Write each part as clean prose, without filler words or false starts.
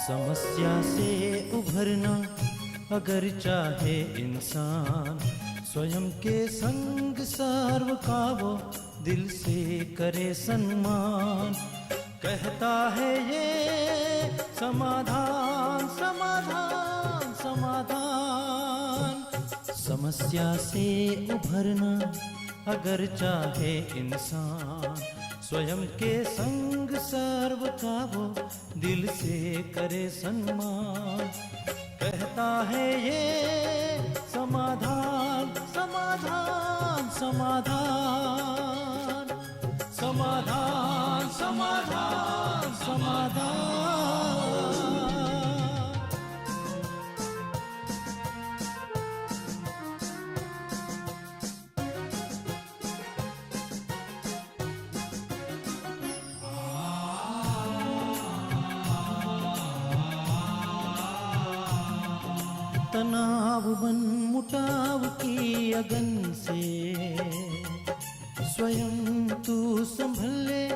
समस्या से उभरना अगर चाहे इंसान, स्वयं के संग सर्व का वो दिल से करे सम्मान। कहता है ये समाधान समाधान समाधान। समस्या से उभरना अगर चाहे इंसान, स्वयं के संग सर्व का वो दिल से करे सम्मान। कहता है ये समाधान समाधान समाधान समाधान समाधान समाधान। तनाव बन मुटाव की अगन से स्वयं तू संभल ले,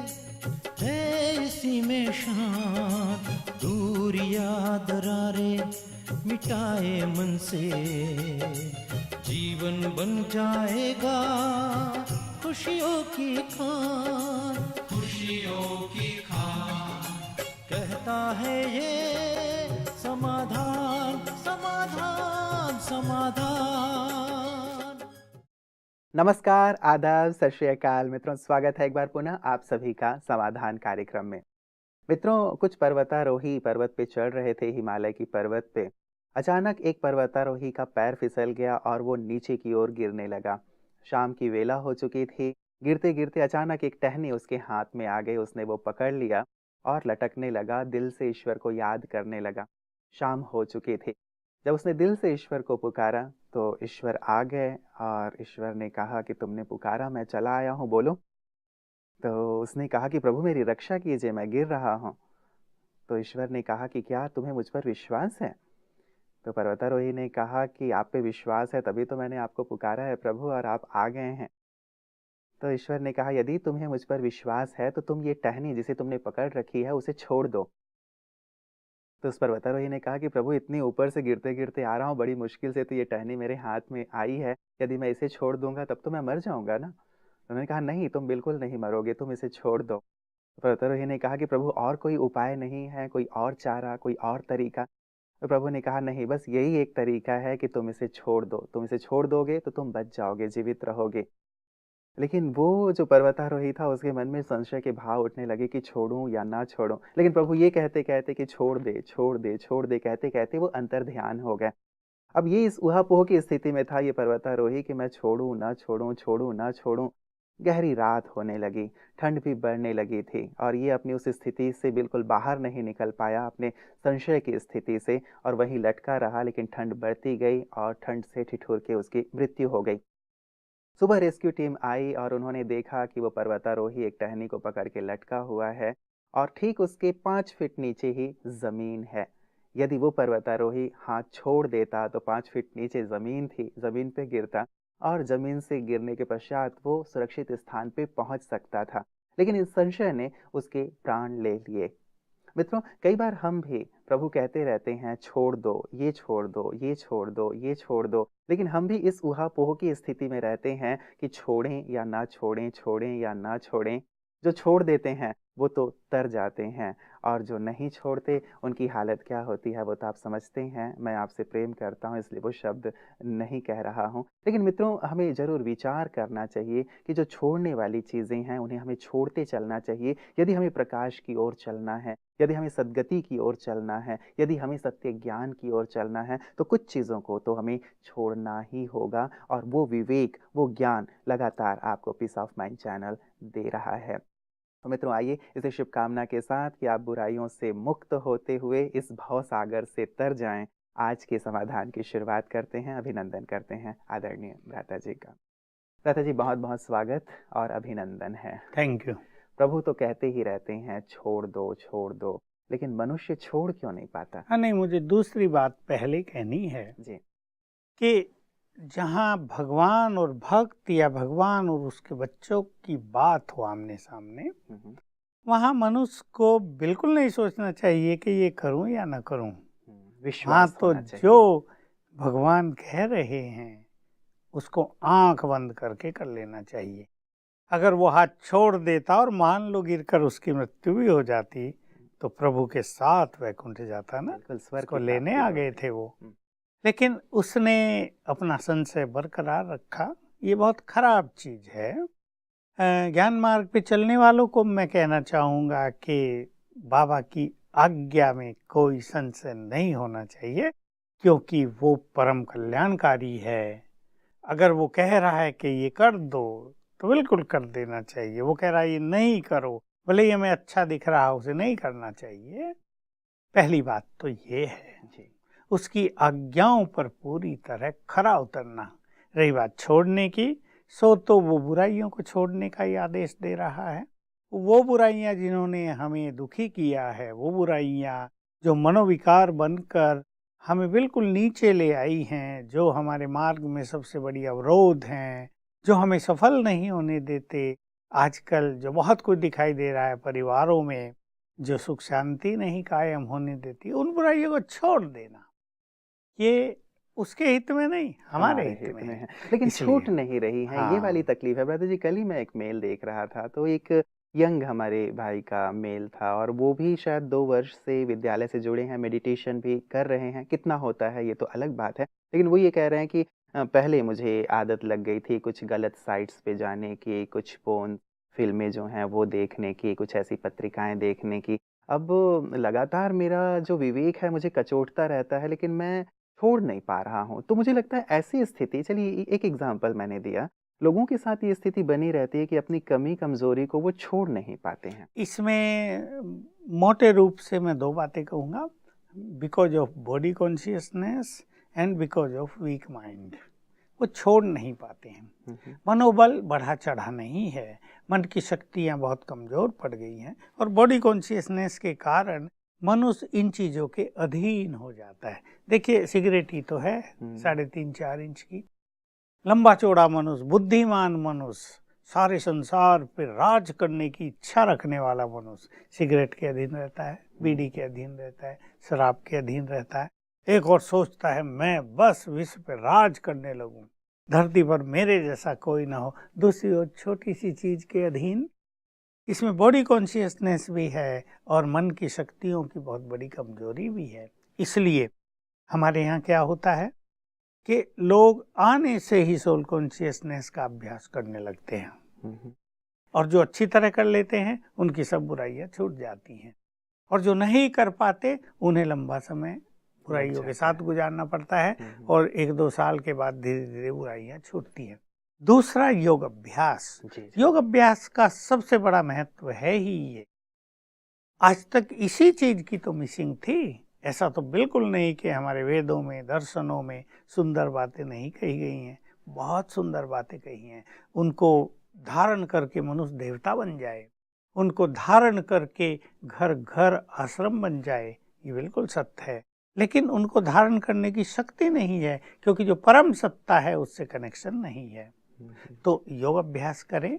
है इसी में शान। दूरिया दरारे मिटाए मन से, जीवन बन जाएगा खुशियों की खान खुशियों की खान। कहता है ये समाधान समाधान समाधान। नमस्कार, आदाब, सत श्री अकाल मित्रों, स्वागत है एक बार पुनः आप सभी का समाधान कार्यक्रम में। मित्रों, कुछ पर्वतारोही पर्वत पे चढ़ रहे थे, हिमालय की पर्वत पे। अचानक एक पर्वतारोही का पैर फिसल गया और वो नीचे की ओर गिरने लगा। शाम की वेला हो चुकी थी। गिरते गिरते अचानक एक टहनी उसके हाथ में आ गई। उसने वो पकड़ लिया और लटकने लगा, दिल से ईश्वर को याद करने लगा। शाम हो चुकी थी। जब उसने दिल से ईश्वर को पुकारा तो ईश्वर आ गए और ईश्वर ने कहा कि तुमने पुकारा, मैं चला आया हूँ, बोलो। तो उसने कहा कि प्रभु मेरी रक्षा कीजिए, मैं गिर रहा हूँ। तो ईश्वर ने कहा कि क्या तुम्हें मुझ पर विश्वास है? तो पर्वतारोही ने कहा कि आप पे विश्वास है तभी तो मैंने आपको पुकारा है प्रभु, और आप आ गए हैं। तो ईश्वर ने कहा यदि तुम्हें मुझ पर विश्वास है तो तुम ये टहनी जिसे तुमने पकड़ रखी है उसे छोड़ दो। तो उस पर्वतारोही ने कहा कि प्रभु इतनी ऊपर से गिरते गिरते आ रहा हूँ, बड़ी मुश्किल से तो ये टहनी मेरे हाथ में आई है, यदि मैं इसे छोड़ दूंगा तब तो मैं मर जाऊंगा ना। तो उन्होंने कहा नहीं, तुम बिल्कुल नहीं मरोगे, तुम इसे छोड़ दो। तो पर्वतारोही ने कहा कि प्रभु और कोई उपाय नहीं है, कोई और चारा, कोई और तरीका? तो प्रभु ने कहा नहीं, बस यही एक तरीका है कि तुम इसे छोड़ दो। तुम इसे छोड़ दोगे तो तुम बच जाओगे, जीवित रहोगे। लेकिन वो जो पर्वतारोही था उसके मन में संशय के भाव उठने लगे कि छोड़ूं या ना छोड़ूं। लेकिन प्रभु ये कहते कहते कि छोड़ दे छोड़ दे छोड़ दे कहते कहते वो अंतर ध्यान हो गए। अब ये इस ऊहापोह की स्थिति में था ये पर्वतारोही कि मैं छोड़ूं ना छोड़ूं, छोड़ूं ना छोड़ूं। गहरी रात होने लगी, ठंड भी बढ़ने लगी थी और ये अपनी उस स्थिति से बिल्कुल बाहर नहीं निकल पाया, अपने संशय की स्थिति से, और वहीं लटका रहा। लेकिन ठंड बढ़ती गई और ठंड से ठिठुर के उसकी मृत्यु हो गई। सुबह रेस्क्यू टीम आई और उन्होंने देखा कि वो पर्वतारोही एक टहनी को पकड़ के लटका हुआ है और ठीक उसके 5 फीट नीचे ही जमीन है। यदि वो पर्वतारोही हाथ छोड़ देता तो 5 फीट नीचे जमीन थी, जमीन पे गिरता और जमीन से गिरने के पश्चात वो सुरक्षित स्थान पे पहुंच सकता था। लेकिन इस संशय ने उसके प्राण ले लिए। मित्रों, कई बार हम भी प्रभु कहते रहते हैं छोड़ दो, ये छोड़ दो, ये छोड़ दो, ये छोड़ दो, लेकिन हम भी इस ऊहापोह की स्थिति में रहते हैं कि छोड़ें या ना छोड़ें, छोड़ें या ना छोड़ें। जो छोड़ देते हैं वो तो तर जाते हैं और जो नहीं छोड़ते उनकी हालत क्या होती है वो तो आप समझते हैं। मैं आपसे प्रेम करता हूँ इसलिए वो शब्द नहीं कह रहा हूँ। लेकिन मित्रों, हमें ज़रूर विचार करना चाहिए कि जो छोड़ने वाली चीज़ें हैं उन्हें हमें छोड़ते चलना चाहिए। यदि हमें प्रकाश की ओर चलना है, यदि हमें सद्गति की ओर चलना है, यदि हमें सत्य ज्ञान की ओर चलना है तो कुछ चीज़ों को तो हमें छोड़ना ही होगा। और वो विवेक, वो ज्ञान लगातार आपको पीस ऑफ माइंड चैनल दे रहा है। तो मित्रों, आइए इस शुभकामना के साथ कि आप बुराइयों से मुक्त होते हुए इस भव सागर से तर जाएं, आज के समाधान की शुरुआत करते हैं। अभिनंदन करते हैं आदरणीय भ्राता जी का। भ्राता जी, बहुत बहुत स्वागत और अभिनंदन है। Thank you. प्रभु तो कहते ही रहते हैं छोड़ दो, लेकिन मनुष्य छोड़ क्यों नहीं पाता? हाँ, नहीं, मुझे दूसरी बात पहले कहनी है जी। कि जहाँ भगवान और भक्त या भगवान और उसके बच्चों की बात हो आमने सामने, हम्म। वहाँ मनुष्य को बिल्कुल नहीं सोचना चाहिए कि ये करूं या ना करूं। हाँ, विश्वास तो होना चाहिए। जो भगवान कह रहे हैं उसको आंख बंद करके कर लेना चाहिए। अगर वो हाथ छोड़ देता और मान लो गिरकर उसकी मृत्यु भी हो जाती, तो प्रभु के साथ वैकुंठ जाता ना, बिल्कुल स्वर्ग उसको की लेने प्राप्ति आ गए होती। थे वो। हम्म, लेकिन उसने अपना संशय बरकरार रखा, ये बहुत खराब चीज है। ज्ञान मार्ग पे चलने वालों को मैं कहना चाहूँगा कि बाबा की आज्ञा में कोई संशय नहीं होना चाहिए, क्योंकि वो परम कल्याणकारी है। अगर वो कह रहा है कि ये कर दो, तो बिल्कुल कर देना चाहिए। वो कह रहा है ये नहीं करो, भले ही हमें अच्छा दिख रहा हो, उसे नहीं करना चाहिए। पहली बात तो ये है, जी। उसकी आज्ञाओं पर पूरी तरह खरा उतरना। रही बात छोड़ने की, सो तो वो बुराइयों को छोड़ने का ही आदेश दे रहा है। वो बुराइयां जिन्होंने हमें दुखी किया है, वो बुराइयां जो मनोविकार बनकर हमें बिल्कुल नीचे ले आई हैं, जो हमारे मार्ग में सबसे बड़ी अवरोध हैं, जो हमें सफल नहीं होने देते। आजकल जो बहुत कुछ दिखाई दे रहा है परिवारों में, जो सुख शांति नहीं कायम होने देती, उन बुराइयों को छोड़ देना, ये उसके हित में नहीं, हमारे हित में में है। है, लेकिन छूट इसलिए नहीं रही है, ये वाली हाँ, तकलीफ है। ब्रदर जी, कल ही मैं एक मेल देख रहा था, तो एक यंग हमारे भाई का मेल था, और वो भी शायद 2 वर्ष से विद्यालय से जुड़े हैं, मेडिटेशन भी कर रहे हैं। कितना होता है ये तो अलग बात है, लेकिन वो ये कह रहे हैं कि पहले मुझे आदत लग गई थी कुछ गलत साइट्स पे जाने की, कुछ पोर्न फिल्में जो हैं वो देखने की, कुछ ऐसी पत्रिकाएं देखने की। अब लगातार मेरा जो विवेक है मुझे कचोटता रहता है, लेकिन मैं छोड़ नहीं पा रहा हूँ। तो मुझे लगता है ऐसी स्थिति, चलिए एक एग्ज़ाम्पल मैंने दिया, लोगों के साथ ये स्थिति बनी रहती है कि अपनी कमी-कमज़ोरी को वो छोड़ नहीं पाते हैं। इसमें मोटे रूप से मैं दो बातें कहूँगा, because of body consciousness and because of weak mind. वो छोड़ नहीं पाते हैं। हुँ, हुँ। मनोबल बढ़ा चढ़ा नहीं है, मन की शक्तियाँ बहुत कमज़ोर पड़ गई हैं, और बॉडी कॉन्शियसनेस के कारण मनुष्य इन चीज़ों के अधीन हो जाता है। देखिए, सिगरेट ही तो है, 3.5-4 इंच की, लंबा चौड़ा मनुष्य, बुद्धिमान मनुष्य, सारे संसार पे राज करने की इच्छा रखने वाला मनुष्य सिगरेट के अधीन रहता है, बीड़ी के अधीन रहता है, शराब के अधीन रहता है। एक और सोचता है मैं बस विश्व पे राज करने लगूं, धरती पर मेरे जैसा कोई ना हो। दूसरी ओर छोटी सी चीज के अधीन। इसमें बॉडी कॉन्शियसनेस भी है और मन की शक्तियों की बहुत बड़ी कमजोरी भी है। इसलिए हमारे यहाँ क्या होता है कि लोग आने से ही सोल कॉन्शियसनेस का अभ्यास करने लगते हैं, हुँ, हुँ। और जो अच्छी तरह कर लेते हैं उनकी सब बुराइयां छूट जाती हैं, और जो नहीं कर पाते उन्हें लंबा समय बुराइयों के साथ गुजारना पड़ता है, और 1-2 साल के बाद धीरे धीरे बुराइयां छूटती हैं। दूसरा, योग अभ्यास। जी, जी। योग अभ्यास का सबसे बड़ा महत्व है ही ये। आज तक इसी चीज की तो मिसिंग थी। ऐसा तो बिल्कुल नहीं कि हमारे वेदों में, दर्शनों में सुंदर बातें नहीं कही गई हैं, बहुत सुंदर बातें कही हैं। उनको धारण करके मनुष्य देवता बन जाए, उनको धारण करके घर घर आश्रम बन जाए, ये बिल्कुल सत्य है। लेकिन उनको धारण करने की शक्ति नहीं है, क्योंकि जो परम सत्ता है उससे कनेक्शन नहीं है। तो योग अभ्यास करें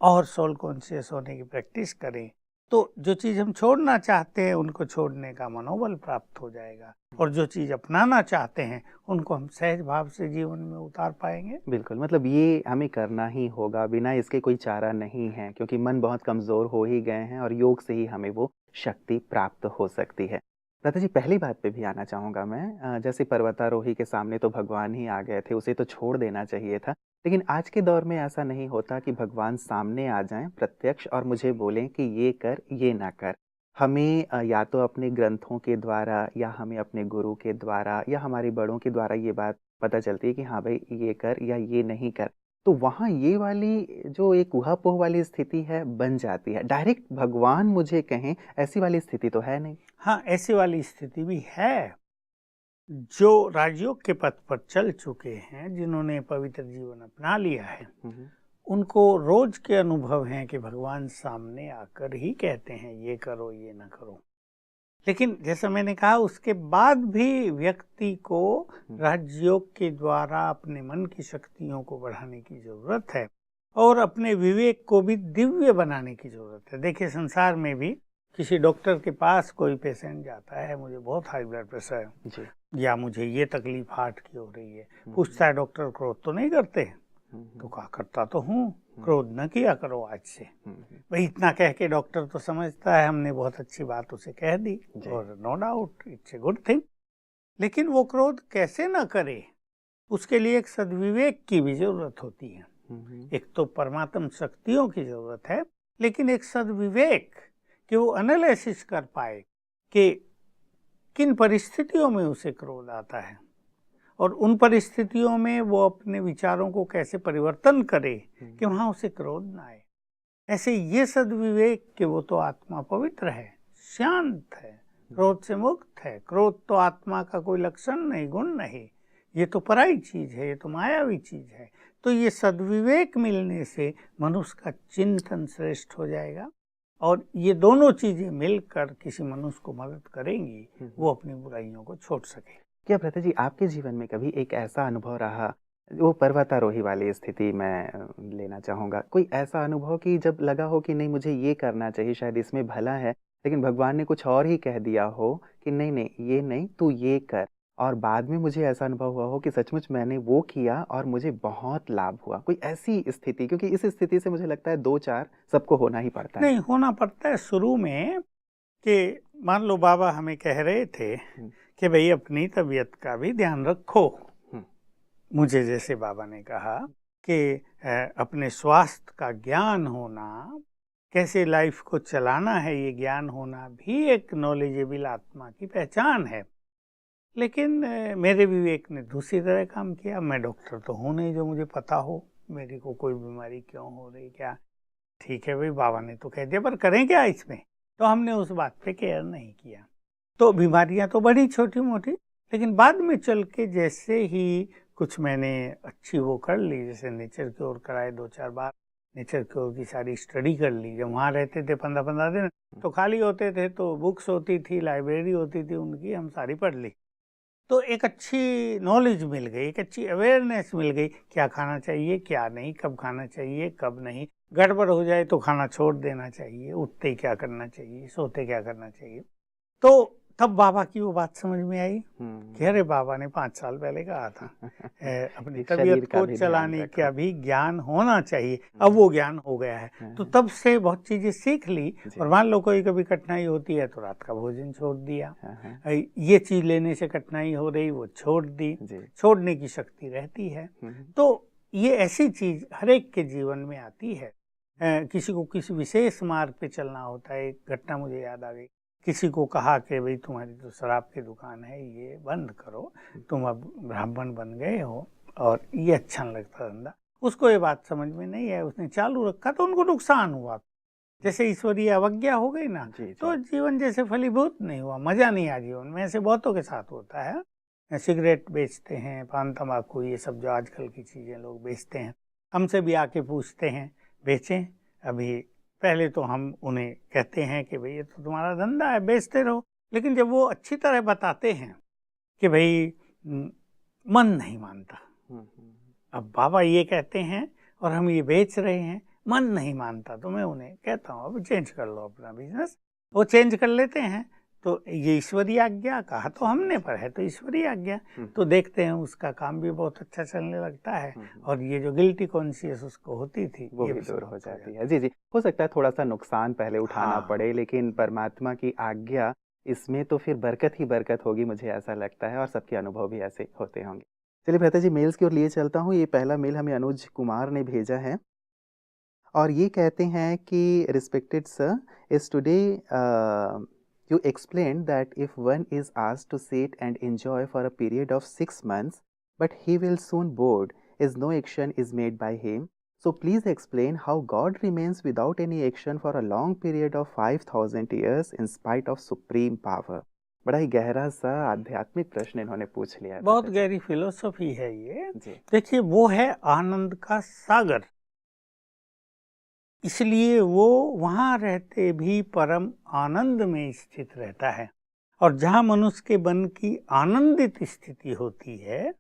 और सोल कॉन्शियस होने की प्रैक्टिस करें, तो जो चीज़ हम छोड़ना चाहते हैं उनको छोड़ने का मनोबल प्राप्त हो जाएगा, और जो चीज़ अपनाना चाहते हैं उनको हम सहज भाव से जीवन में उतार पाएंगे। बिल्कुल, मतलब ये हमें करना ही होगा, बिना इसके कोई चारा नहीं है, क्योंकि मन बहुत कमज़ोर हो ही गए हैं और योग से ही हमें वो शक्ति प्राप्त हो सकती है। लता जी, पहली बात पे भी आना चाहूँगा मैं। जैसे पर्वतारोही के सामने तो भगवान ही आ गए थे, उसे तो छोड़ देना चाहिए था। लेकिन आज के दौर में ऐसा नहीं होता कि भगवान सामने आ जाएँ प्रत्यक्ष और मुझे बोलें कि ये कर, ये ना कर। हमें या तो अपने ग्रंथों के द्वारा, या हमें अपने गुरु के द्वारा, या हमारे बड़ों के द्वारा ये बात पता चलती है कि हाँ भाई, ये कर या ये नहीं कर। तो वहाँ ये वाली जो एक ऊहा-पोह वाली स्थिति है बन जाती है। डायरेक्ट भगवान मुझे कहें, ऐसी वाली स्थिति तो है नहीं। हाँ, ऐसी वाली स्थिति भी है। जो राजयोग के पथ पर चल चुके हैं, जिन्होंने पवित्र जीवन अपना लिया है, हुँ, हुँ। उनको रोज के अनुभव हैं कि भगवान सामने आकर ही कहते हैं ये करो, ये ना करो। लेकिन जैसा मैंने कहा, उसके बाद भी व्यक्ति को राजयोग के द्वारा अपने मन की शक्तियों को बढ़ाने की जरूरत है। और अपने विवेक को भी दिव्य बनाने की जरूरत है। देखिए, संसार में भी किसी डॉक्टर के पास कोई पेशेंट जाता है, मुझे बहुत हाई ब्लड प्रेशर है जी। या मुझे ये तकलीफ हार्ट की हो रही है, पूछता है डॉक्टर क्रोध तो नहीं करते? तो कहा करता तो हूँ, क्रोध न किया करो आज से। भाई इतना कह के डॉक्टर तो समझता है हमने बहुत अच्छी बात उसे कह दी, और no doubt it's a good thing, लेकिन वो क्रोध कैसे न करे, उसके लिए एक सद्विवेक की भी जरूरत होती है। एक तो परमात्म शक्तियों की जरूरत है, लेकिन एक सद्विवेक कि वो एनालिसिस कर पाए कि किन परिस्थितियों में उसे क्रोध आता है और उन परिस्थितियों में वो अपने विचारों को कैसे परिवर्तन करे कि वहाँ उसे क्रोध ना आए। ऐसे ये सद्विवेक कि वो तो आत्मा पवित्र है, शांत है, क्रोध से मुक्त है। क्रोध तो आत्मा का कोई लक्षण नहीं, गुण नहीं, ये तो पराई चीज है, ये तो मायावी चीज है। तो ये सद्विवेक मिलने से मनुष्य का चिंतन श्रेष्ठ हो जाएगा और ये दोनों चीजें मिलकर किसी मनुष्य को मदद करेंगी, वो अपनी बुराइयों को छोड़ सके। क्या भ्राता जी, आपके जीवन में कभी एक ऐसा अनुभव रहा, वो पर्वतारोही वाली स्थिति मैं लेना चाहूँगा, कोई ऐसा अनुभव कि जब लगा हो कि नहीं मुझे ये करना चाहिए, शायद इसमें भला है, लेकिन भगवान ने कुछ और ही कह दिया हो कि नहीं नहीं ये नहीं तू ये कर, और बाद में मुझे ऐसा अनुभव हुआ हो कि सचमुच मैंने वो किया और मुझे बहुत लाभ हुआ? कोई ऐसी स्थिति, क्योंकि इस स्थिति से मुझे लगता है 2-4 सबको होना ही पड़ता है। नहीं, होना पड़ता है शुरू में कि मान लो बाबा हमें कह रहे थे कि भाई अपनी तबीयत का भी ध्यान रखो। मुझे जैसे बाबा ने कहा कि अपने स्वास्थ्य का ज्ञान होना, कैसे लाइफ को चलाना है, ये ज्ञान होना भी एक नॉलेजेबल आत्मा की पहचान है। लेकिन मेरे विवेक ने दूसरी तरह काम किया। मैं डॉक्टर तो हूँ नहीं जो मुझे पता हो मेरे को कोई बीमारी क्यों हो रही क्या। ठीक है भाई, बाबा ने तो कह दिया, पर करें क्या इसमें? तो हमने उस बात पे केयर नहीं किया। तो बीमारियां तो बड़ी छोटी मोटी, लेकिन बाद में चल के जैसे ही कुछ मैंने अच्छी वो कर ली, जैसे नेचर क्योर कराए 2-4 बार, नेचर क्योर की सारी स्टडी कर ली। जब वहाँ रहते थे 15-15 दिन तो खाली होते थे, तो बुक्स होती थी, लाइब्रेरी होती थी उनकी, हम सारी पढ़ ली। तो एक अच्छी नॉलेज मिल गई, एक अच्छी अवेयरनेस मिल गई, क्या खाना चाहिए क्या नहीं, कब खाना चाहिए कब नहीं, गड़बड़ हो जाए तो खाना छोड़ देना चाहिए, उठते ही क्या करना चाहिए, सोते क्या करना चाहिए। तो तब बाबा की वो बात समझ में आई कि अरे बाबा ने 5 साल पहले कहा था अपनी तबीयत को चलाने का भी ज्ञान होना चाहिए। अब वो ज्ञान हो गया है, तो तब से बहुत चीजें सीख ली। और मान लो कोई कभी कठिनाई होती है तो रात का भोजन छोड़ दिया, ये चीज लेने से कठिनाई हो रही वो छोड़ दी, छोड़ने की शक्ति रहती है। तो ये ऐसी चीज हर एक के जीवन में आती है। किसी को किसी विशेष मार्ग पे चलना होता है। एक घटना मुझे याद आ गई, किसी को कहा कि भाई तुम्हारी तो शराब की दुकान है, ये बंद करो, तुम अब ब्राह्मण बन गए हो और ये अच्छा नहीं लगता धंधा। उसको ये बात समझ में नहीं है, उसने चालू रखा तो उनको नुकसान हुआ। जैसे ईश्वरीय अवज्ञा हो गई ना, तो जीवन जैसे फलीभूत नहीं हुआ, मजा नहीं आया जीवन में। ऐसे बहुतों के साथ होता है। सिगरेट बेचते हैं, पान तंबाकू, ये सब जो आजकल की चीजें लोग बेचते हैं, हमसे भी आके पूछते हैं बेचें। अभी पहले तो हम उन्हें कहते हैं कि भाई ये तो तुम्हारा धंधा है, बेचते रहो। लेकिन जब वो अच्छी तरह बताते हैं कि भाई मन नहीं मानता, अब बाबा ये कहते हैं और हम ये बेच रहे हैं, मन नहीं मानता, तो मैं उन्हें कहता हूँ अब चेंज कर लो अपना बिजनेस। वो चेंज कर लेते हैं। तो ये ईश्वरीय आज्ञा, कहा तो हमने पर है तो ईश्वरीय आज्ञा। तो देखते हैं उसका काम भी बहुत अच्छा चलने लगता है और ये जो गिल्टी कॉन्शियस उसको होती थी वो भी दूर हो जाती है। जी जी, हो सकता है थोड़ा सा नुकसान पहले उठाना पड़े, लेकिन परमात्मा की आज्ञा इसमें तो फिर बरकत ही बरकत होगी, मुझे ऐसा लगता है, और सबके अनुभव भी ऐसे होते होंगे। चलिए भ्राता जी, मेल्स की ओर लिए चलता हूँ। ये पहला मेल हमें अनुज कुमार ने भेजा है और ये कहते हैं कि respected sir, is today you explained that if one is asked to sit and enjoy for a period of 6 months, but he will soon bored, as no action is made by him. So please explain how God remains without any action for a long period of 5000 years in spite of supreme power. बड़ा ही गहरा सा आध्यात्मिक प्रश्न इन्होंने पूछ लिया। बहुत गहरी फिलोसफी है ये। देखिए, वो है आनंद का सागर, इसलिए वो वहाँ रहते भी परम आनंद में स्थित रहता है। और जहाँ मनुष्य के मन की आनंदित स्थिति होती है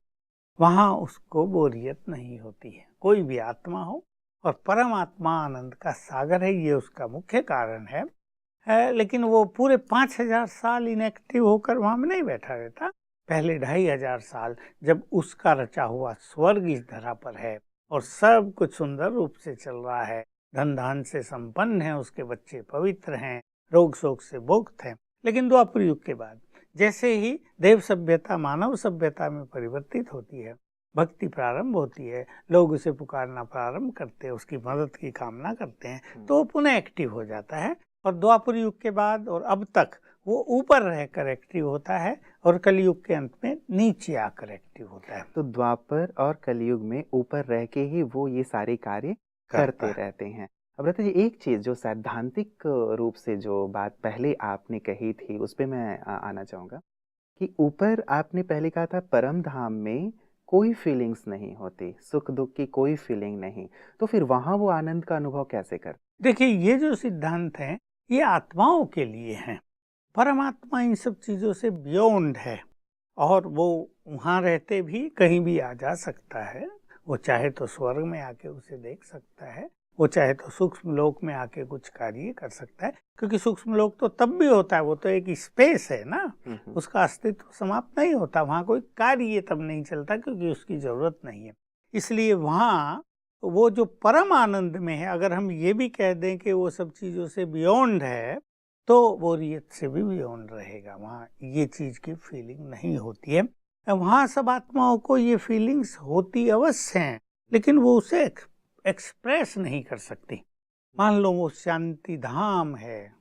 वहाँ उसको बोरियत नहीं होती है। कोई भी आत्मा हो और परमात्मा आनंद का सागर है, ये उसका मुख्य कारण है। लेकिन वो पूरे 5000 साल इनएक्टिव होकर वहाँ में नहीं बैठा रहता। पहले 2500 साल जब उसका रचा हुआ स्वर्ग इस धरा पर है और सब कुछ सुंदर रूप से चल रहा है, धन धान से संपन्न है, उसके बच्चे पवित्र हैं, रोग शोक से मुक्त हैं। लेकिन द्वापर युग के बाद जैसे ही देव सभ्यता मानव सभ्यता में परिवर्तित होती है, भक्ति प्रारंभ होती है, लोग उसे पुकारना प्रारंभ करते हैं, उसकी मदद की कामना करते हैं, तो वो पुनः एक्टिव हो जाता है। और द्वापर युग के बाद और अब तक वो ऊपर रहकर एक्टिव होता है और कलयुग के अंत में नीचे आकर एक्टिव होता है। तो द्वापर और कलयुग में ऊपर रह के ही वो ये सारे कार्य करते रहते हैं। अब रहता जी, एक चीज जो सैद्धांतिक रूप से जो बात पहले आपने कही थी उस पे मैं आना चाहूंगा कि ऊपर आपने पहले कहा था परम धाम में कोई फीलिंग्स नहीं होती, सुख दुख की कोई फीलिंग नहीं, तो फिर वहां वो आनंद का अनुभव कैसे कर? देखिए, ये जो सिद्धांत है ये आत्माओं के लिए हैं। परमात्मा इन सब चीजों से बियॉन्ड है और वो वहाँ रहते भी कहीं भी आ जा सकता है। वो चाहे तो स्वर्ग में आके उसे देख सकता है, वो चाहे तो सूक्ष्म लोक में आके कुछ कार्य कर सकता है, क्योंकि सूक्ष्म लोक तो तब भी होता है, वो तो एक स्पेस है ना, उसका अस्तित्व समाप्त नहीं होता, वहाँ कोई कार्य तब नहीं चलता क्योंकि उसकी जरूरत नहीं है। इसलिए वहाँ वो जो परम आनंद में है, अगर हम ये भी कह दें कि वो सब चीज़ों से बियॉन्ड है, तो वो रियत से भी बियॉन्ड रहेगा। वहाँ ये चीज़ की फीलिंग नहीं होती है। वहाँ सब आत्माओं को ये फीलिंग्स होती अवश्य हैं, लेकिन वो उसे एक्सप्रेस नहीं कर सकती। मान लो वो शांति धाम है,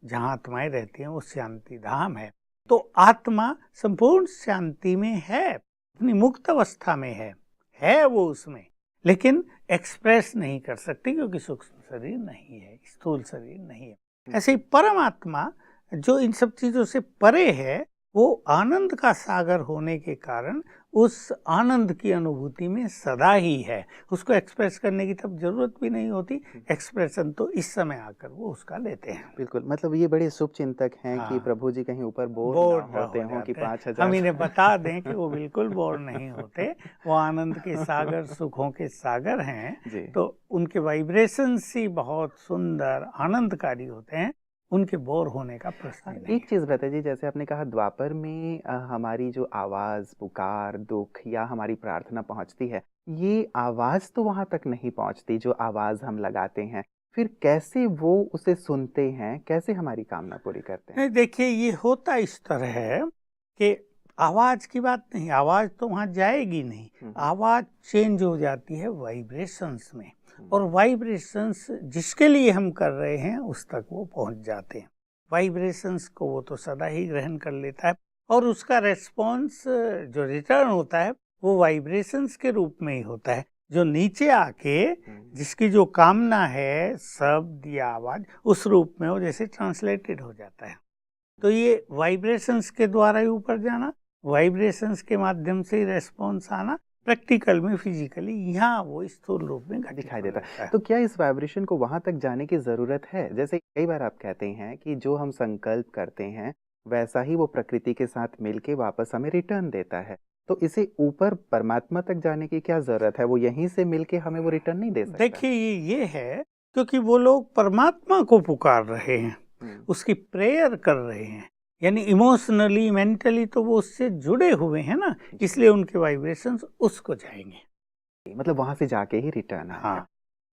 जहाँ आत्माएं रहती हैं वो शांति धाम है, तो आत्मा संपूर्ण शांति में है, अपनी मुक्त अवस्था में है वो उसमें, लेकिन एक्सप्रेस नहीं कर सकती क्योंकि सूक्ष्म शरीर नहीं है, स्थूल शरीर नहीं है। ऐसे ही परमात्मा जो इन सब चीजों से परे है, वो आनंद का सागर होने के कारण उस आनंद की अनुभूति में सदा ही है, उसको एक्सप्रेस करने की तब जरूरत भी नहीं होती। एक्सप्रेशन तो इस समय आकर वो उसका लेते हैं। बिल्कुल, मतलब ये बड़े शुभ चिंतक हैं कि प्रभु जी कहीं ऊपर बोर ना होते हों कि 5000। हम इन्हें बता दें कि वो बिल्कुल बोर नहीं होते, वो आनंद के सागर, सुखों के सागर हैं, तो उनके वाइब्रेशंस ही बहुत सुंदर आनंदकारी होते हैं, उनके बोर होने का प्रश्न नहीं। एक चीज बता जी, जैसे आपने कहा द्वापर में हमारी जो आवाज, पुकार, दुख या हमारी प्रार्थना पहुंचती है, ये आवाज तो वहां तक नहीं पहुंचती जो आवाज हम लगाते हैं, फिर कैसे वो उसे सुनते हैं, कैसे हमारी कामना पूरी करते हैं? देखिए, ये होता इस तरह है कि आवाज की बात नहीं, आवाज तो वहां जाएगी नहीं, आवाज चेंज हो जाती है वाइब्रेशंस में, और वाइब्रेशंस जिसके लिए हम कर रहे हैं उस तक वो पहुंच जाते हैं। वाइब्रेशंस को वो तो सदा ही ग्रहण कर लेता है और उसका रेस्पॉन्स जो रिटर्न होता है वो वाइब्रेशंस के रूप में ही होता है, जो नीचे आके जिसकी जो कामना है, शब्द या आवाज, उस रूप में वो जैसे ट्रांसलेटेड हो जाता है। तो ये वाइब्रेशंस के द्वारा ही ऊपर जाना, वाइब्रेशंस के माध्यम से ही रेस्पॉन्स आना, प्रैक्टिकल में, फिजिकली यहाँ वो स्थूल रूप में दिखाई देता है। तो क्या इस वाइब्रेशन को वहां तक जाने की जरूरत है? जैसे कई बार आप कहते हैं कि जो हम संकल्प करते हैं वैसा ही वो प्रकृति के साथ मिलके वापस हमें रिटर्न देता है, तो इसे ऊपर परमात्मा तक जाने की क्या जरूरत है? वो यहीं से मिलके हमें वो रिटर्न नहीं दे सकता? देखिए, ये है क्योंकि वो लोग परमात्मा को पुकार रहे हैं, उसकी प्रेयर कर रहे हैं, यानी इमोशनली, मेंटली तो वो उससे जुड़े हुए हैं ना, इसलिए उनके वाइब्रेशंस उसको जाएंगे, मतलब वहां से जाके ही रिटर्न आएगा। हाँ।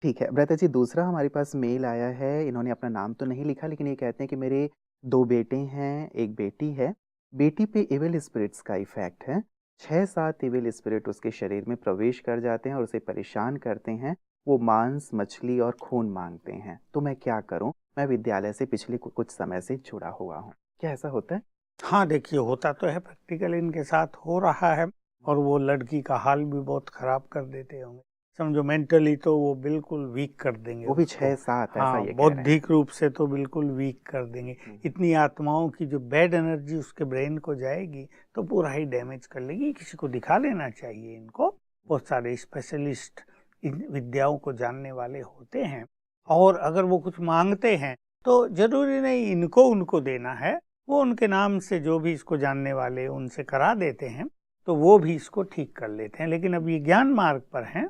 ठीक है ब्रता जी, दूसरा हमारे पास मेल आया है, इन्होंने अपना नाम तो नहीं लिखा, लेकिन ये कहते हैं कि मेरे 2 बेटे हैं, एक बेटी है, बेटी पे इविल स्पिरिट्स का इफेक्ट है, 6-7 इविल स्पिरिट उसके शरीर में प्रवेश कर जाते हैं और उसे परेशान करते हैं, वो मांस, मछली और खून मांगते हैं, तो मैं क्या करूं? मैं विद्यालय से पिछले कुछ समय से जुड़ा हुआ हूँ, क्या ऐसा होता है? हाँ, देखिए, होता तो है, प्रैक्टिकल इनके साथ हो रहा है, और वो लड़की का हाल भी बहुत खराब कर देते होंगे, समझो मेंटली तो वो बिल्कुल वीक कर देंगे, वो भी 6-7 ऐसा ये बौद्धिक रूप से तो बिल्कुल वीक कर देंगे। इतनी आत्माओं की जो बैड एनर्जी उसके ब्रेन को जाएगी तो पूरा ही डैमेज कर लेगी। किसी को दिखा लेना चाहिए इनको, बहुत सारे स्पेशलिस्ट इन विद्याओं को जानने वाले होते हैं, और अगर वो कुछ मांगते हैं तो जरूरी नहीं इनको उनको देना है, वो उनके नाम से जो भी इसको जानने वाले उनसे करा देते हैं, तो वो भी इसको ठीक कर लेते हैं। लेकिन अब ये ज्ञान मार्ग पर हैं,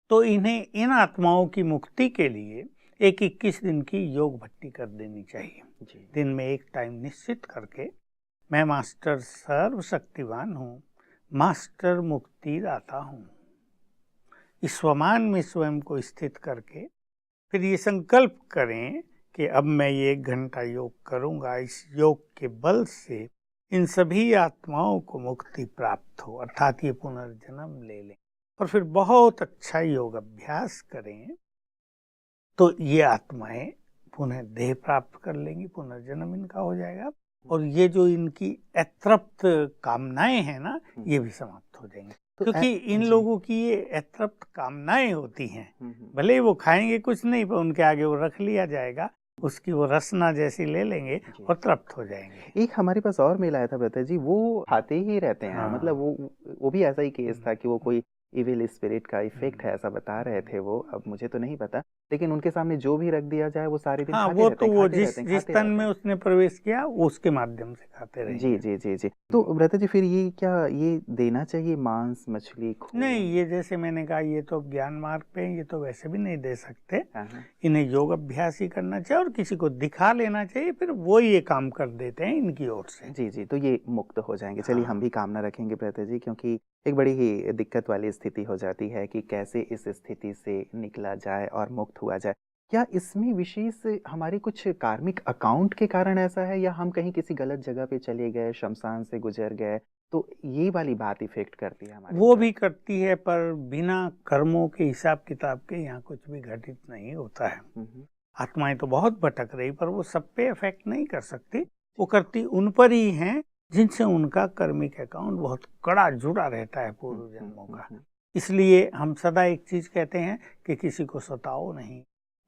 तो इन्हें इन आत्माओं की मुक्ति के लिए एक 21 दिन की योग भट्टी कर देनी चाहिए। जी। दिन में एक टाइम निश्चित करके मैं मास्टर सर्वशक्तिवान हूँ, मास्टर मुक्ति दाता हूँ, इस स्वमान में स्वयं को स्थित करके फिर ये संकल्प करें कि अब मैं ये 1 घंटा योग करूँगा। इस योग के बल से इन सभी आत्माओं को मुक्ति प्राप्त हो, अर्थात ये पुनर्जन्म ले लें और फिर बहुत अच्छा योग अभ्यास करें तो ये आत्माएं पुनः देह प्राप्त कर लेंगी, पुनर्जन्म इनका हो जाएगा और ये जो इनकी अतृप्त कामनाएं हैं ना, ये भी समाप्त हो जाएंगी। तो क्योंकि इन जी। लोगों की ये अतृप्त कामनाएं होती हैं, हम्म। भले ही वो खाएंगे कुछ नहीं पर उनके आगे वो रख लिया जाएगा, उसकी वो रसना जैसी ले लेंगे जी। और तृप्त हो जाएंगे। एक हमारे पास और मेल आया था ब्रदर जी, वो खाते ही रहते हैं, हाँ। मतलब वो भी ऐसा ही केस था कि वो कोई इविल स्पिरिट का इफेक्ट है, ऐसा बता रहे थे वो। अब मुझे तो नहीं पता, लेकिन उनके सामने जो भी रख दिया जाए वो सारे दिन हाँ, खाते वो रहते तो हैं, वो खाते रहते हैं, जिस खाते तन रहते में हैं। उसने प्रवेश किया वो उसके माध्यम से खाते जी रहेंगे। जी जी जी। तो ब्रदर जी फिर ये क्या ये देना चाहिए मांस मछली खून? नहीं, ये जैसे मैंने कहा ये तो ज्ञान मार्ग पे हैं, ये तो वैसे भी नहीं दे सकते। हाँ, हाँ। इन्हें योग अभ्यास ही करना चाहिए और किसी को दिखा लेना चाहिए, फिर वो ये काम कर देते हैं इनकी ओर से। जी जी, तो ये मुक्त हो जाएंगे। चलिए हम भी कामना रखेंगे ब्रदर जी, क्योंकि एक बड़ी ही दिक्कत वाली स्थिति हो जाती है कि कैसे इस स्थिति से निकला जाए और मुक्त हुआ जाए। क्या इसमें विशेष हमारे कुछ कार्मिक अकाउंट के कारण ऐसा है, या हम कहीं किसी गलत जगह पे चले गए, शमशान से गुजर गए, तो ये वाली बात इफेक्ट करती है हमारे वो ऊपर? भी करती है, पर बिना कर्मों के हिसाब किताब के यहाँ कुछ भी घटित नहीं होता है। हम्म। आत्माएं तो बहुत भटक रही, पर वो सब पे इफेक्ट नहीं कर सकती। वो करती उन पर ही हैं जिनसे उनका कर्मिक अकाउंट बहुत कड़ा जुड़ा रहता है पूर्व जन्मों का। इसलिए हम सदा एक चीज कहते हैं कि किसी को सताओ नहीं,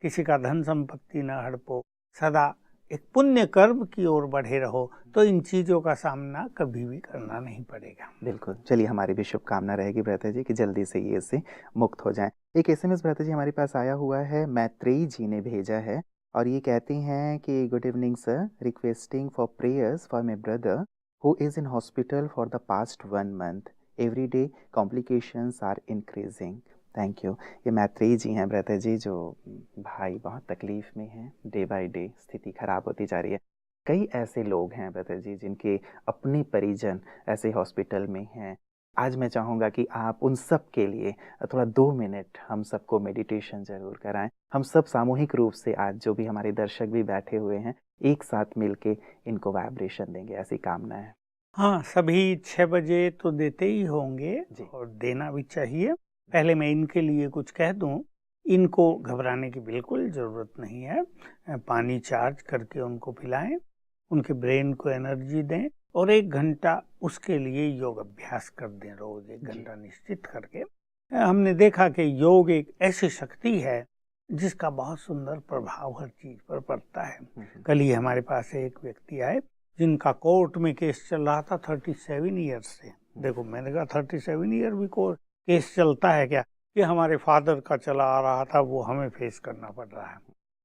किसी का धन संपत्ति न हड़पो, सदा एक पुण्य कर्म की ओर बढ़े रहो, तो इन चीजों का सामना कभी भी करना नहीं पड़ेगा। बिल्कुल। चलिए हमारी भी शुभकामना रहेगी ब्रदर जी कि जल्दी से ये इससे मुक्त हो जाएं। एक एसएमएस ब्रदर जी हमारे पास आया हुआ है, मैत्रेयी जी ने भेजा है और ये कहती हैं कि good evening sir, requesting for prayers for my brother who is in hospital for the past 1 month. Every day complications are increasing. Thank you. ये मैत्रेयी जी हैं ब्रदर जी, जो भाई बहुत तकलीफ में हैं, डे बाय डे स्थिति खराब होती जा रही है। कई ऐसे लोग हैं ब्रदर जी जिनके अपने परिजन ऐसे हॉस्पिटल में हैं। आज मैं चाहूँगा कि आप उन सब के लिए थोड़ा 2 मिनट हम सबको मेडिटेशन ज़रूर कराएं। हम सब सामूहिक रूप से आज जो भी हमारे दर्शक भी बैठे हुए हैं, एक साथ मिलके इनको वाइब्रेशन देंगे, ऐसी कामना है। हाँ, सभी 6 बजे तो देते ही होंगे जी। और देना भी चाहिए। पहले मैं इनके लिए कुछ कह दूं, इनको घबराने की बिल्कुल ज़रूरत नहीं है। पानी चार्ज करके उनको पिलाएं, उनके ब्रेन को एनर्जी दें और 1 घंटा उसके लिए योग अभ्यास कर दें, रोज 1 घंटा निश्चित करके। हमने देखा कि योग एक ऐसी शक्ति है जिसका बहुत सुंदर प्रभाव हर चीज पर पड़ता है। कल ही हमारे पास एक व्यक्ति आए जिनका कोर्ट में केस चल रहा था 37 ईयर्स से। देखो, मैंने कहा 37 ईयर भी कोर्ट केस चलता है क्या? कि हमारे फादर का चला आ रहा था, वो हमें फेस करना पड़ रहा है।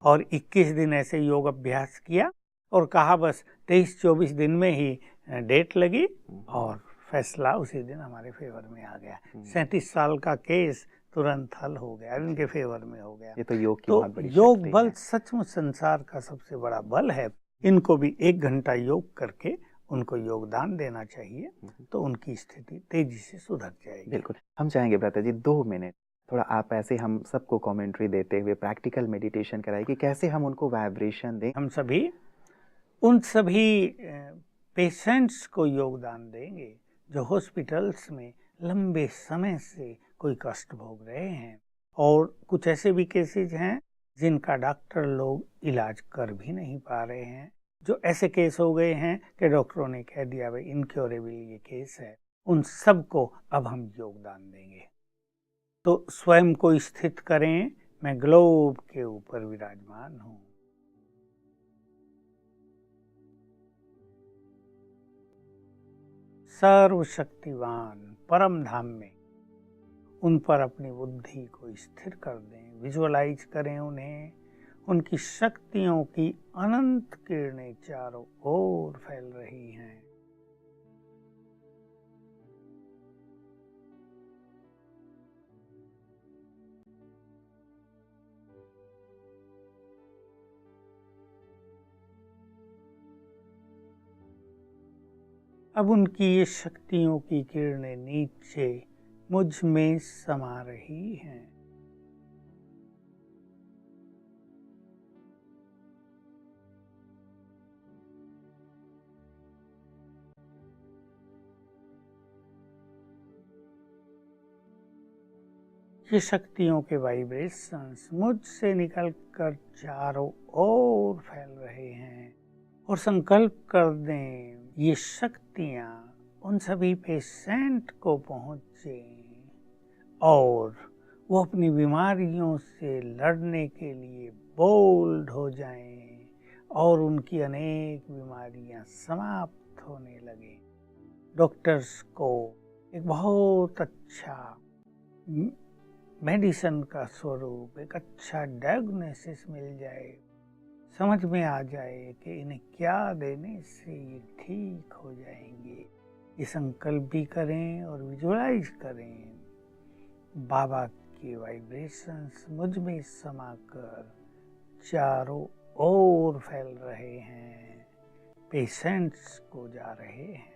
और 21 दिन ऐसे योग अभ्यास किया और कहा बस 23-24 दिन में ही डेट लगी और फैसला उसी दिन हमारे फेवर में आ गया। 37 साल का केस तुरंत हल हो गया, इनके फेवर में हो गया। ये तो योग की तो बहुत बड़ी योग शक्ति बल है। सचमुच संसार का सबसे बड़ा बल है। इनको भी 1 घंटा योग करके उनको योगदान देना चाहिए, तो उनकी स्थिति तेजी से सुधर जाएगी। बिल्कुल। हम चाहेंगे ब्रदर जी 2 मिनट थोड़ा आप ऐसे हम सबको कमेंट्री देते हुए प्रैक्टिकल मेडिटेशन कराइए कि कैसे हम उनको वाइब्रेशन दें। हम सभी उन सभी पेशेंट्स को योगदान देंगे जो हॉस्पिटल्स में लंबे समय से कोई कष्ट भोग रहे हैं, और कुछ ऐसे भी केसेस हैं जिनका डॉक्टर लोग इलाज कर भी नहीं पा रहे हैं। जो ऐसे केस हो गए हैं कि डॉक्टरों ने कह दिया भाई इनक्योरेबल ये केस है, उन सब को अब हम योगदान देंगे। तो स्वयं को स्थित करें, मैं ग्लोब के ऊपर विराजमान हूँ। सर्वशक्तिवान परम धाम में उन पर अपनी बुद्धि को स्थिर कर दें, विजुअलाइज करें उन्हें। उनकी शक्तियों की अनंत किरणें चारों ओर फैल रही हैं। अब उनकी ये शक्तियों की किरणें नीचे मुझ में समा रही हैं। ये शक्तियों के वाइब्रेशंस मुझसे निकलकर चारों ओर फैल रहे हैं और संकल्प कर दें ये शक्तियां उन सभी पेशेंट को पहुंचे और वो अपनी बीमारियों से लड़ने के लिए बोल्ड हो जाएं और उनकी अनेक बीमारियां समाप्त होने लगे। डॉक्टर्स को एक बहुत अच्छा मेडिसिन का स्वरूप, एक अच्छा डायग्नोसिस मिल जाए, समझ में आ जाए कि इन्हें क्या देने से ये ठीक हो जाएंगे। ये संकल्प भी करें और विजुअलाइज करें बाबा के वाइब्रेशंस मुझ में समाकर चारों ओर फैल रहे हैं, पेशेंट्स को जा रहे हैं।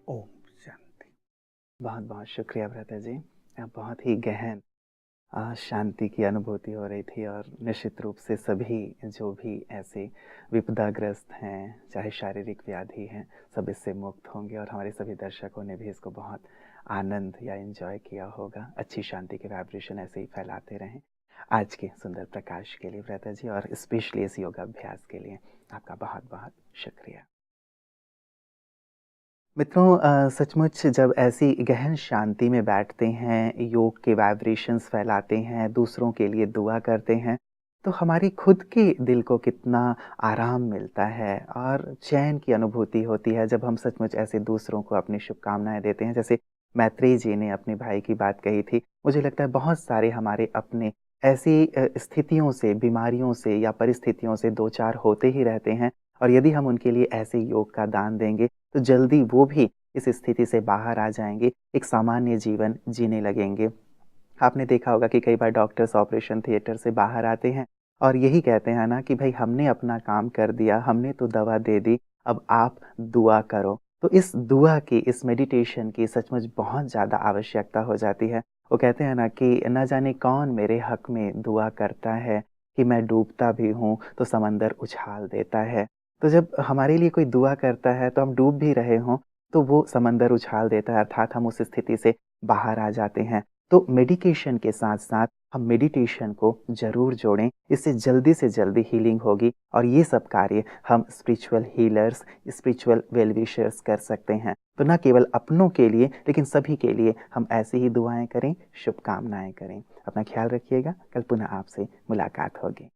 ओम शांति। बहुत बहुत शुक्रिया ब्रदर जी। बहुत ही गहन शांति की अनुभूति हो रही थी और निश्चित रूप से सभी जो भी ऐसे विपदाग्रस्त हैं, चाहे शारीरिक व्याधि हैं, सब इससे मुक्त होंगे और हमारे सभी दर्शकों ने भी इसको बहुत आनंद या एंजॉय किया होगा। अच्छी शांति के वाइब्रेशन ऐसे ही फैलाते रहें। आज के सुंदर प्रकाश के लिए ब्रदर जी और स्पेशली इस योगाभ्यास के लिए आपका बहुत बहुत शुक्रिया। मित्रों, सचमुच जब ऐसी गहन शांति में बैठते हैं, योग के वाइब्रेशंस फैलाते हैं, दूसरों के लिए दुआ करते हैं, तो हमारी खुद के दिल को कितना आराम मिलता है और चैन की अनुभूति होती है जब हम सचमुच ऐसे दूसरों को अपनी शुभकामनाएं देते हैं। जैसे मैत्रेय जी ने अपने भाई की बात कही थी, मुझे लगता है बहुत सारे हमारे अपने ऐसी स्थितियों से, बीमारियों से या परिस्थितियों से दो चार होते ही रहते हैं और यदि हम उनके लिए ऐसे योग का दान देंगे तो जल्दी वो भी इस स्थिति से बाहर आ जाएंगे, एक सामान्य जीवन जीने लगेंगे। आपने देखा होगा कि कई बार डॉक्टर्स ऑपरेशन थिएटर से बाहर आते हैं और यही कहते हैं ना कि भाई हमने अपना काम कर दिया, हमने तो दवा दे दी, अब आप दुआ करो। तो इस दुआ की, इस मेडिटेशन की सचमुच बहुत ज़्यादा आवश्यकता हो जाती है। वो कहते हैं ना कि न जाने कौन मेरे हक में दुआ करता है कि मैं डूबता भी हूँ तो समंदर उछाल देता है। तो जब हमारे लिए कोई दुआ करता है तो हम डूब भी रहे हों तो वो समंदर उछाल देता है, अर्थात हम उस स्थिति से बाहर आ जाते हैं। तो मेडिकेशन के साथ साथ हम मेडिटेशन को ज़रूर जोड़ें, इससे जल्दी से जल्दी हीलिंग होगी और ये सब कार्य हम spiritual healers, spiritual well wishers कर सकते हैं। तो न केवल अपनों के लिए लेकिन सभी के लिए हम ऐसी ही दुआएं करें, शुभकामनाएं करें। अपना ख्याल रखिएगा, कल पुनः आपसे मुलाकात होगी।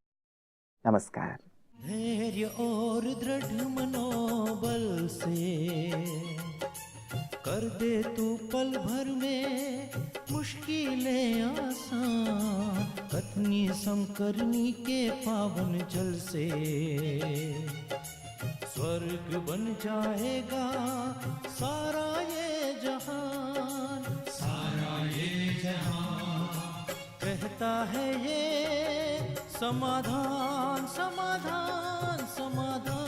नमस्कार। धैर्य और दृढ़ मनोबल से कर दे तू पल भर में मुश्किलें आसान, कथनी समकरनी के पावन जल से स्वर्ग बन जाएगा सारा ये जहान, सारा ये जहान। कहता है ये समाधान, समाधान, समाधान।